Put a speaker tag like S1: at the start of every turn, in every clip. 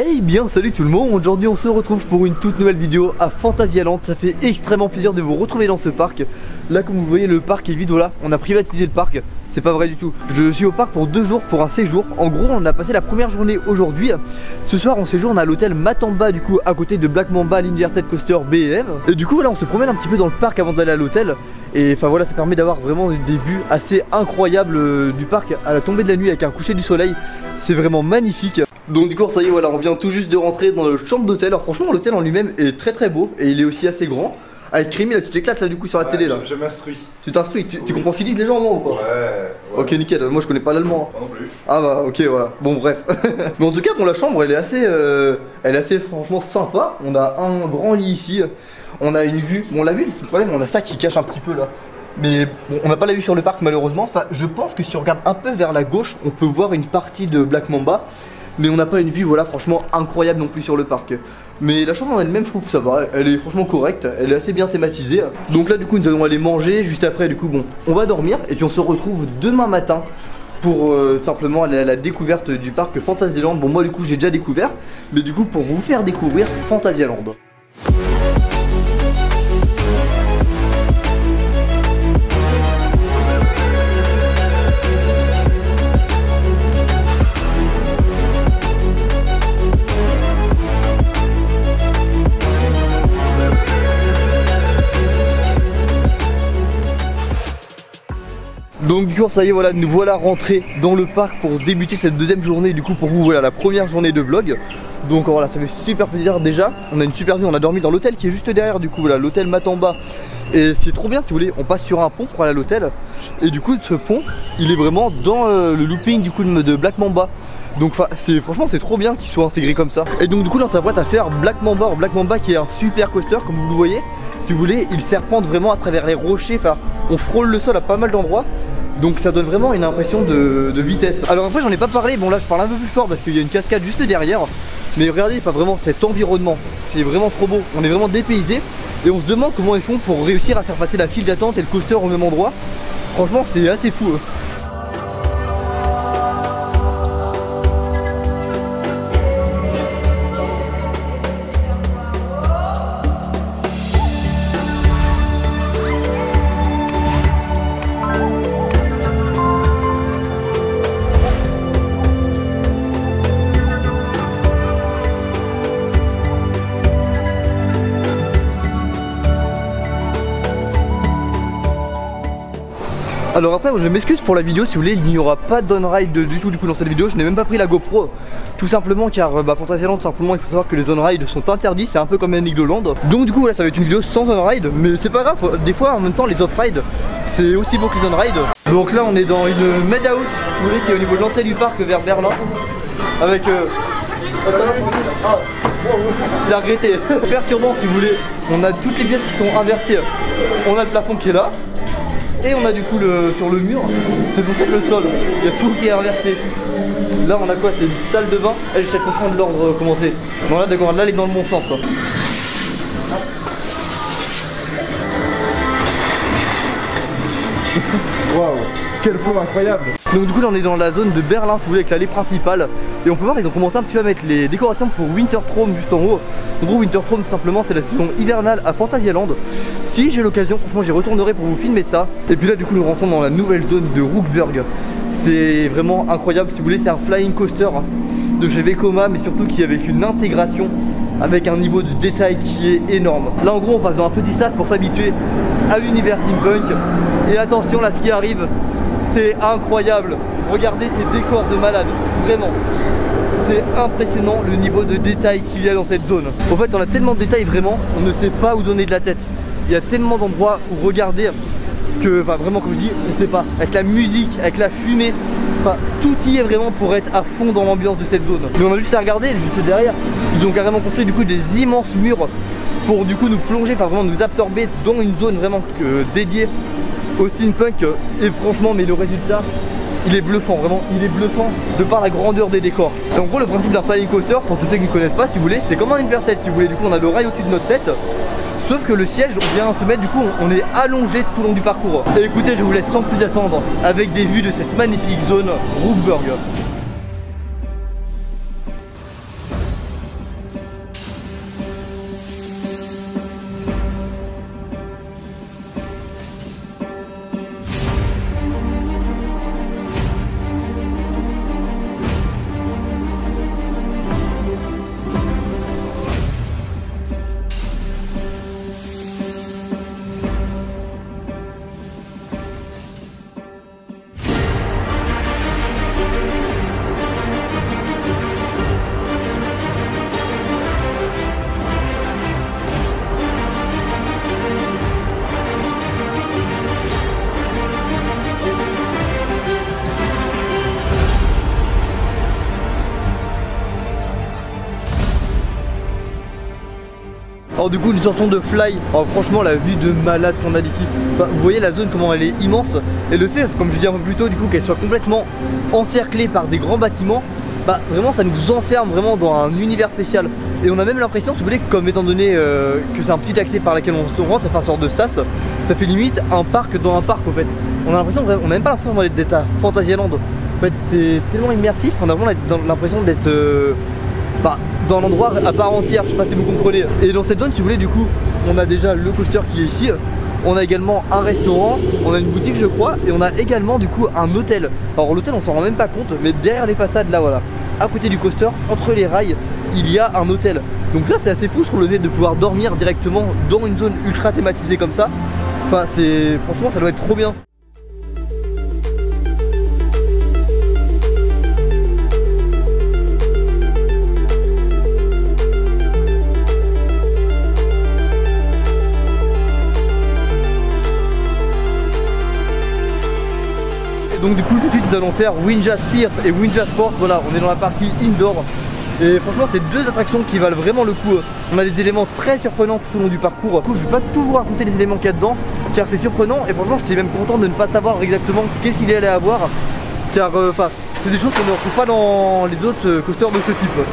S1: Eh bien salut tout le monde, aujourd'hui on se retrouve pour une toute nouvelle vidéo à Fantasyland. Ça fait extrêmement plaisir de vous retrouver dans ce parc. Là comme vous voyez le parc est vide, voilà, on a privatisé le parc. C'est pas vrai du tout. Je suis au parc pour 2 jours pour un séjour. En gros on a passé la première journée aujourd'hui. Ce soir on séjourne à l'hôtel Matamba du coup à côté de Black Mamba, l'Inverted Coaster B&M. Et du coup voilà on se promène un petit peu dans le parc avant d'aller à l'hôtel. Et enfin voilà ça permet d'avoir vraiment des vues assez incroyables du parc à la tombée de la nuit avec un coucher du soleil. C'est vraiment magnifique. Donc du coup ça y est voilà on vient tout juste de rentrer dans notre chambre d'hôtel. Alors franchement l'hôtel en lui-même est très beau et il est aussi assez grand. Avec Crémy là tu t'éclates là du coup sur la télé là.
S2: Je m'instruis.
S1: Tu t'instruis, tu comprends si vite les gens ou pas?
S2: Ouais.
S1: Ok nickel, moi je connais pas l'allemand.
S2: Moi non plus.
S1: Ah bah ok voilà, bon bref. Mais en tout cas bon la chambre elle est assez franchement sympa. On a un grand lit ici. On a une vue, bon la vue c'est le problème, on a ça qui cache un petit peu là. Mais bon, on n'a pas la vue sur le parc malheureusement. Enfin je pense que si on regarde un peu vers la gauche on peut voir une partie de Black Mamba. Mais on n'a pas une vue voilà franchement incroyable non plus sur le parc. Mais la chambre en elle-même je trouve que ça va, elle est franchement correcte, elle est assez bien thématisée. Donc là du coup nous allons aller manger, juste après du coup bon on va dormir et puis on se retrouve demain matin pour simplement aller à la découverte du parc Fantasyland. Bon moi du coup j'ai déjà découvert, mais du coup pour vous faire découvrir Fantasyland. Donc du coup ça y est voilà, nous voilà rentrés dans le parc pour débuter cette deuxième journée. Du coup pour vous voilà la première journée de vlog. Donc voilà ça fait super plaisir déjà. On a une super vue, on a dormi dans l'hôtel qui est juste derrière du coup voilà l'hôtel Matamba. Et c'est trop bien si vous voulez, on passe sur un pont pour aller à l'hôtel. Et du coup ce pont il est vraiment dans le looping du coup de Black Mamba. Donc franchement c'est trop bien qu'il soit intégré comme ça. Et donc du coup là on s'apprête à faire Black Mamba. Alors Black Mamba qui est un super coaster comme vous le voyez. Si vous voulez il serpente vraiment à travers les rochers. Enfin on frôle le sol à pas mal d'endroits. Donc ça donne vraiment une impression de vitesse. Alors après j'en ai pas parlé, bon là je parle un peu plus fort parce qu'il y a une cascade juste derrière. Mais regardez, enfin vraiment cet environnement, c'est vraiment trop beau. On est vraiment dépaysé et on se demande comment ils font pour réussir à faire passer la file d'attente et le coaster au même endroit. Franchement c'est assez fou. Alors après je m'excuse pour la vidéo si vous voulez, il n'y aura pas de on-ride du tout du coup dans cette vidéo. Je n'ai même pas pris la GoPro. Tout simplement car Fantasyland simplement il faut savoir que les on-ride sont interdits. C'est un peu comme Nigloland. Donc du coup là ça va être une vidéo sans on-ride. Mais c'est pas grave, des fois en même temps les off-ride c'est aussi beau que les on-ride. Donc là on est dans une Madhouse, si vous voulez, qui est au niveau de l'entrée du parc vers Berlin. Avec il a regretté. Perturbant si vous voulez. On a toutes les pièces qui sont inversées. On a le plafond qui est là. Et on a du coup sur le mur, c'est censé être le sol, il y a tout qui est inversé. Là on a quoi? C'est une salle de bain. J'essaie de comprendre l'ordre comment c'est. Bon là d'accord, là elle est dans le bon sens là.
S2: Waouh, quel flow incroyable.
S1: Donc du coup là on est dans la zone de Berlin si vous voulez avec l'allée principale. Et on peut voir ils ont commencé un petit peu à mettre les décorations pour Wintertraum juste en haut. En gros Wintertraum tout simplement c'est la saison hivernale à Fantasyland. Si j'ai l'occasion franchement j'y retournerai pour vous filmer ça. Et puis là du coup nous rentrons dans la nouvelle zone de Rookburg. C'est vraiment incroyable si vous voulez, c'est un flying coaster de chez Vekoma mais surtout qui est avec une intégration avec un niveau de détail qui est énorme. Là en gros on passe dans un petit sas pour s'habituer à l'univers steampunk. Et attention là ce qui arrive c'est incroyable. Regardez ces décors de malade, vraiment. C'est impressionnant le niveau de détail qu'il y a dans cette zone. En fait on a tellement de détails vraiment, on ne sait pas où donner de la tête. Il y a tellement d'endroits où regarder que, enfin vraiment comme je dis, on ne sait pas. Avec la musique, avec la fumée, enfin tout y est vraiment pour être à fond dans l'ambiance de cette zone. Mais on a juste à regarder, juste derrière, ils ont carrément construit du coup des immenses murs pour du coup nous plonger, enfin vraiment nous absorber dans une zone vraiment dédiée au steampunk. Et franchement mais le résultat il est bluffant, vraiment il est bluffant de par la grandeur des décors. Et en gros le principe d'un flying coaster, pour tous ceux qui ne connaissent pas si vous voulez, c'est comme un inverted si vous voulez. Du coup on a le rail au-dessus de notre tête. Sauf que le siège on vient se mettre, du coup on est allongé tout au long du parcours. Et écoutez je vous laisse sans plus attendre avec des vues de cette magnifique zone Rookburg. Alors du coup nous sortons de Fly. Alors franchement la vue de malade qu'on a d'ici, bah, vous voyez la zone comment elle est immense. Et le fait, comme je dis un peu plus tôt, du coup qu'elle soit complètement encerclée par des grands bâtiments, bah vraiment ça nous enferme vraiment dans un univers spécial. Et on a même l'impression, si vous voulez, comme étant donné que c'est un petit accès par lequel on se rentre, ça fait un sort de sas, ça fait limite un parc dans un parc en fait. On a l'impression, on n'a même pas l'impression d'être à Fantasyland. En fait c'est tellement immersif, on a vraiment l'impression d'être dans l'endroit à part entière, je sais pas si vous comprenez. Et dans cette zone, si vous voulez, du coup, on a déjà le coaster qui est ici. On a également un restaurant, on a une boutique je crois, et on a également du coup un hôtel. Alors l'hôtel on s'en rend même pas compte, mais derrière les façades là voilà, à côté du coaster, entre les rails, il y a un hôtel. Donc ça c'est assez fou je trouve, le fait de pouvoir dormir directement dans une zone ultra thématisée comme ça. Enfin c'est, franchement ça doit être trop bien. Donc du coup tout de suite nous allons faire Winja Sphere et Winja Sport. Voilà, on est dans la partie indoor. Et franchement c'est deux attractions qui valent vraiment le coup. On a des éléments très surprenants tout au long du parcours. Du coup je vais pas tout vous raconter les éléments qu'il y a dedans, car c'est surprenant. Et franchement j'étais même content de ne pas savoir exactement qu'est-ce qu'il y allait avoir, car c'est des choses qu'on ne retrouve pas dans les autres coasters de ce type.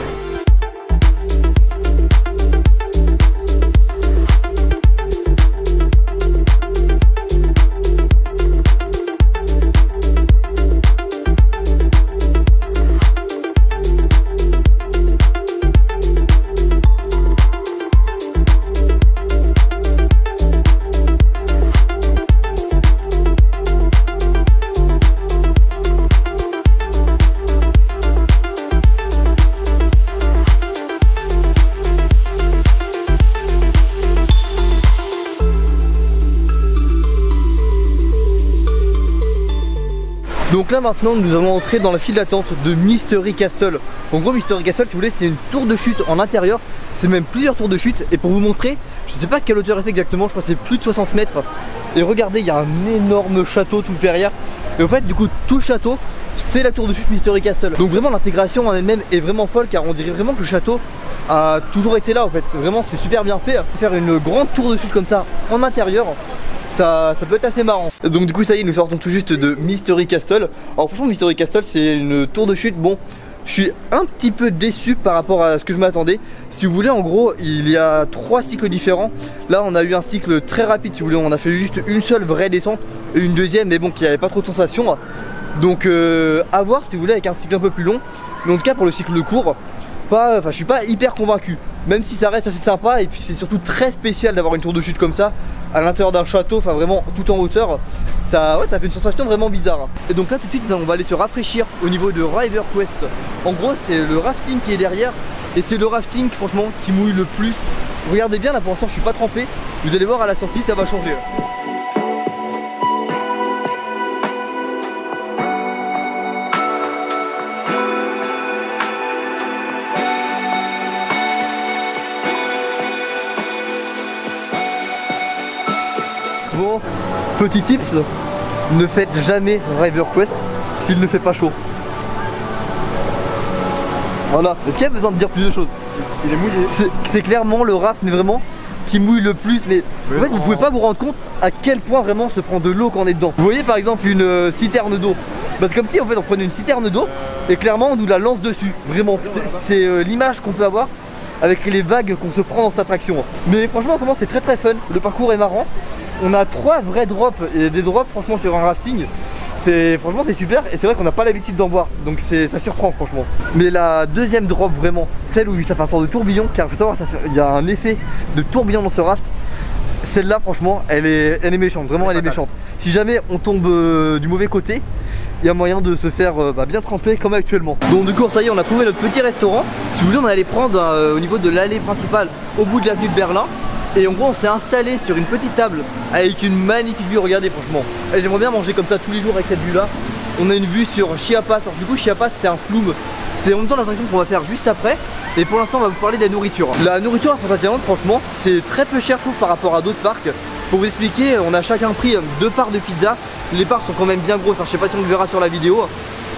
S1: Donc là maintenant nous allons entrer dans la file d'attente de Mystery Castle. En gros Mystery Castle si vous voulez c'est une tour de chute en intérieur. C'est même plusieurs tours de chute. Et pour vous montrer, je ne sais pas quelle hauteur elle fait exactement, je crois que c'est plus de 60 mètres. Et regardez il y a un énorme château tout derrière. Et en fait du coup tout le château c'est la tour de chute Mystery Castle. Donc vraiment l'intégration en elle-même est vraiment folle, car on dirait vraiment que le château a toujours été là en fait. Vraiment c'est super bien fait. Faire une grande tour de chute comme ça en intérieur, ça peut être assez marrant. Donc du coup ça y est, nous sortons tout juste de Mystery Castle. Alors franchement Mystery Castle c'est une tour de chute, bon je suis un petit peu déçu par rapport à ce que je m'attendais. Si vous voulez en gros il y a 3 cycles différents. Là on a eu un cycle très rapide si vous voulez, on a fait juste une seule vraie descente et une deuxième mais bon qui n'avait pas trop de sensations. Donc à voir si vous voulez avec un cycle un peu plus long. Mais en tout cas pour le cycle court, je suis pas hyper convaincu. Même si ça reste assez sympa et puis c'est surtout très spécial d'avoir une tour de chute comme ça à l'intérieur d'un château, enfin vraiment tout en hauteur. Ça fait une sensation vraiment bizarre. Et donc là tout de suite on va aller se rafraîchir au niveau de River Quest. En gros c'est le rafting qui est derrière. Et c'est le rafting franchement qui mouille le plus. Regardez bien là pour l'instant je suis pas trempé. Vous allez voir à la sortie ça va changer. Bon, petit tips, ne faites jamais River Quest s'il ne fait pas chaud. Voilà, est-ce qu'il y a besoin de dire plus de choses? Il est mouillé. C'est clairement le raft, mais vraiment, qui mouille le plus. Mais en fait, vous pouvez pas vous rendre compte à quel point vraiment se prend de l'eau quand on est dedans. Vous voyez par exemple une citerne d'eau. Bah, c'est comme si en fait on prenait une citerne d'eau et clairement on nous la lance dessus. Vraiment, c'est l'image qu'on peut avoir avec les vagues qu'on se prend dans cette attraction. Mais franchement, c'est très très fun. Le parcours est marrant. On a 3 vrais drops et des drops franchement sur un rafting. Franchement c'est super et c'est vrai qu'on n'a pas l'habitude d'en voir, donc ça surprend franchement. Mais la deuxième drop vraiment, celle où ça fait un sort de tourbillon, car il faut savoir il y a un effet de tourbillon dans ce raft. Celle-là franchement elle est méchante, vraiment elle est méchante. Si jamais on tombe du mauvais côté, il y a moyen de se faire bien tremper comme actuellement. Donc du coup ça y est, on a trouvé notre petit restaurant. Si vous voulez on allait prendre au niveau de l'allée principale au bout de l'avenue de Berlin. Et en gros on s'est installé sur une petite table avec une magnifique vue, regardez franchement. J'aimerais bien manger comme ça tous les jours avec cette vue là. On a une vue sur Chiapas. Alors du coup Chiapas c'est un flume. C'est en même temps l'attraction qu'on va faire juste après. Et pour l'instant on va vous parler de la nourriture. La nourriture à Fantasyland franchement c'est très peu cher je trouve par rapport à d'autres parcs. Pour vous expliquer, on a chacun pris 2 parts de pizza. Les parts sont quand même bien grosses, je sais pas si on le verra sur la vidéo.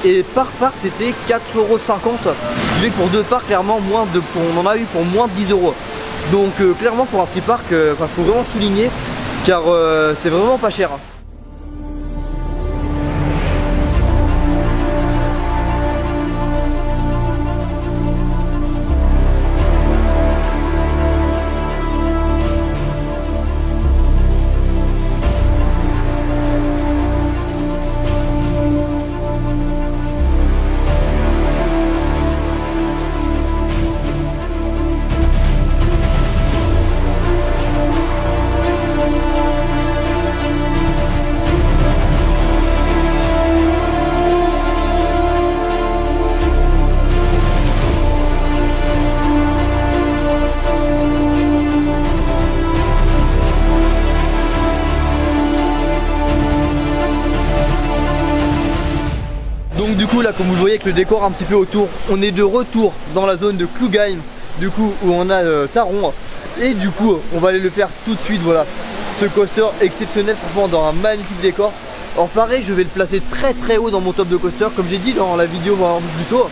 S1: Et par part c'était 4,50 €. Ce qui fait que pour 2 parts clairement on en a eu pour moins de 10 €. Donc clairement pour un free park, faut vraiment souligner car c'est vraiment pas cher. Donc du coup là, comme vous le voyez avec le décor un petit peu autour, on est de retour dans la zone de Klugheim, du coup où on a Taron, et du coup on va aller le faire tout de suite. Voilà, ce coaster exceptionnel, franchement dans un magnifique décor. Alors pareil, je vais le placer très haut dans mon top de coaster, comme j'ai dit dans la vidéo plus tôt.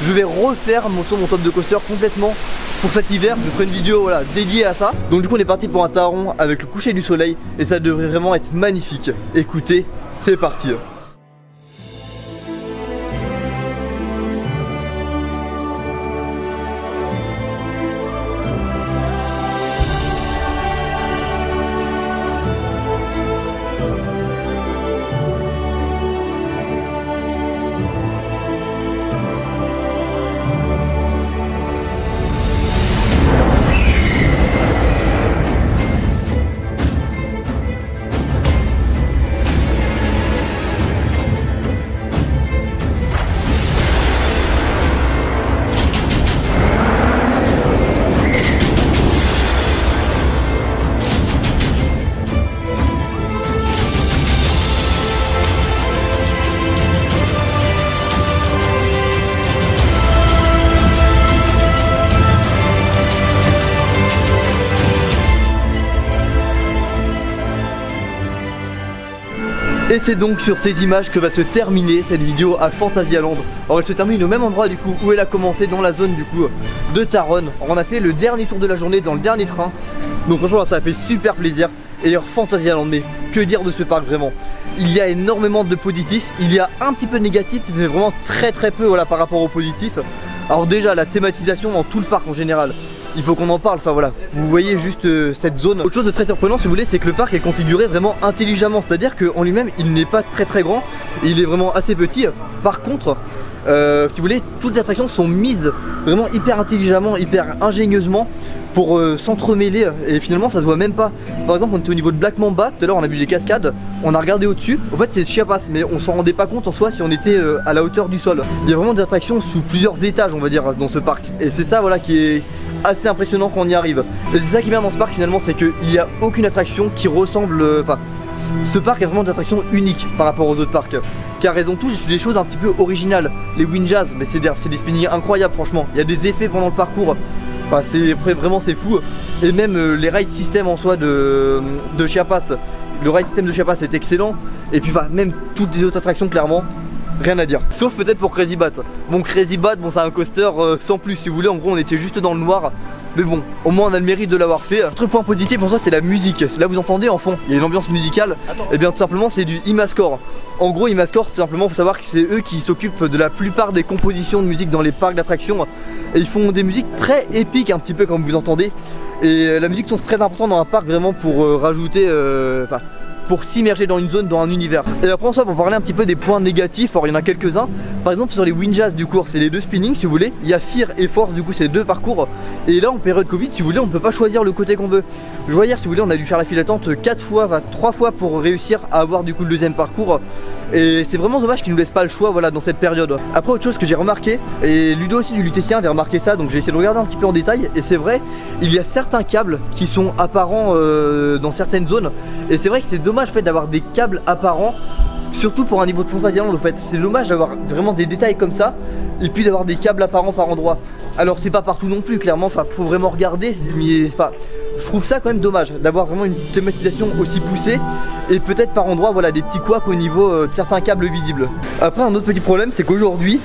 S1: Je vais refaire mon top de coaster complètement pour cet hiver. Je ferai une vidéo voilà, dédiée à ça. Donc du coup on est parti pour un Taron avec le coucher du soleil et ça devrait vraiment être magnifique. Écoutez, c'est parti. Et c'est donc sur ces images que va se terminer cette vidéo à Phantasialand. Alors elle se termine au même endroit du coup où elle a commencé, dans la zone du coup de Taron. Alors on a fait le dernier tour de la journée dans le dernier train. Donc franchement ça a fait super plaisir. Et alors Phantasialand, mais que dire de ce parc vraiment. Il y a énormément de positifs, il y a un petit peu de négatifs, mais vraiment très peu voilà, par rapport aux positifs. Alors déjà la thématisation dans tout le parc en général, il faut qu'on en parle, enfin voilà, vous voyez juste cette zone. Autre chose de très surprenant si vous voulez, c'est que le parc est configuré vraiment intelligemment, c'est-à-dire qu'en lui-même il n'est pas très grand, et il est vraiment assez petit. Par contre, si vous voulez, toutes les attractions sont mises vraiment hyper intelligemment, hyper ingénieusement pour s'entremêler, et finalement ça se voit même pas. Par exemple on était au niveau de Black Mamba, tout à l'heure on a vu des cascades, on a regardé au dessus, en fait c'est Chiapas, mais on s'en rendait pas compte en soi si on était à la hauteur du sol. Il y a vraiment des attractions sous plusieurs étages on va dire dans ce parc, et c'est ça voilà qui est assez impressionnant quand on y arrive. Et c'est ça qui est bien dans ce parc finalement, c'est qu'il n'y a aucune attraction qui ressemble, enfin ce parc est vraiment des attractions uniques par rapport aux autres parcs, car elles ont tous des choses un petit peu originales. Les Windjazz, mais c'est des spinnings incroyables franchement, il y a des effets pendant le parcours, enfin c'est vraiment c'est fou. Et même les ride system en soi de Chiapas, le ride system de Chiapas est excellent. Et puis même toutes les autres attractions clairement rien à dire, sauf peut-être pour Crazy Bat. Bon Crazy Bat, bon c'est un coaster sans plus si vous voulez, en gros on était juste dans le noir. Mais bon, au moins on a le mérite de l'avoir fait. Autre point positif en soi c'est la musique. Là vous entendez en fond, il y a une ambiance musicale. Et bien tout simplement c'est du Imascore. En gros Imascore tout simplement faut savoir que c'est eux qui s'occupent de la plupart des compositions de musique dans les parcs d'attractions. Et ils font des musiques très épiques un petit peu comme vous entendez. Et la musique sont très importante dans un parc vraiment pour rajouter, pour s'immerger dans une zone, dans un univers. Et après en soi pour parler un petit peu des points négatifs, alors il y en a quelques-uns. Par exemple sur les Windjazz du cours, c'est les deux spinnings si vous voulez. Il y a Fear et Force du coup c'est deux parcours. Et là en période Covid si vous voulez on ne peut pas choisir le côté qu'on veut. Je vois hier si vous voulez on a dû faire la file d'attente 3 fois pour réussir à avoir du coup le deuxième parcours. Et c'est vraiment dommage qu'ils nous laissent pas le choix voilà dans cette période. Après autre chose que j'ai remarqué, et Ludo aussi du Lutétien avait remarqué ça, donc j'ai essayé de regarder un petit peu en détail. Et c'est vrai, il y a certains câbles qui sont apparents dans certaines zones. Et c'est vrai que c'est dommage en fait d'avoir des câbles apparents, surtout pour un niveau de Phantasialand en fait. C'est dommage d'avoir vraiment des détails comme ça et puis d'avoir des câbles apparents par endroit. Alors c'est pas partout non plus clairement, enfin faut vraiment regarder, mais enfin je trouve ça quand même dommage d'avoir vraiment une thématisation aussi poussée et peut-être par endroit voilà des petits couacs au niveau de certains câbles visibles. Après un autre petit problème c'est qu'aujourd'hui,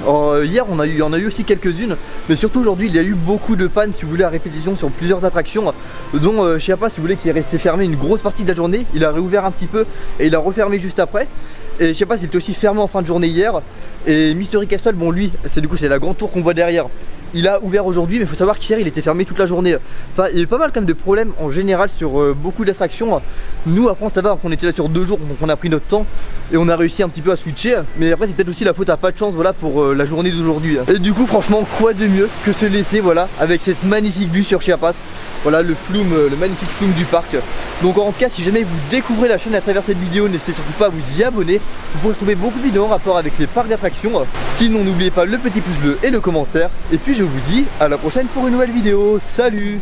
S1: hier on a eu aussi quelques-unes, mais surtout aujourd'hui il y a eu beaucoup de pannes si vous voulez à répétition sur plusieurs attractions, dont Chiapas si vous voulez qui est resté fermé une grosse partie de la journée. Il a réouvert un petit peu et il a refermé juste après. Et je sais pas, il était aussi fermé en fin de journée hier. Et Mystery Castle, bon lui, c'est du coup c'est la grande tour qu'on voit derrière. Il a ouvert aujourd'hui, mais il faut savoir qu'hier il était fermé toute la journée. Enfin, il y a eu pas mal quand même de problèmes en général sur beaucoup d'attractions. Nous après ça va, on était là sur 2 jours, donc on a pris notre temps et on a réussi un petit peu à switcher. Mais après c'est peut-être aussi la faute à pas de chance voilà pour la journée d'aujourd'hui. Et du coup franchement quoi de mieux que se laisser voilà avec cette magnifique vue sur Chiapas. Voilà le flume, le magnifique flume du parc. Donc en tout cas si jamais vous découvrez la chaîne à travers cette vidéo, n'hésitez surtout pas à vous y abonner. Vous pourrez trouver beaucoup de vidéos en rapport avec les parcs d'attractions. Sinon n'oubliez pas le petit pouce bleu et le commentaire. Et puis je vous dis à la prochaine pour une nouvelle vidéo. Salut!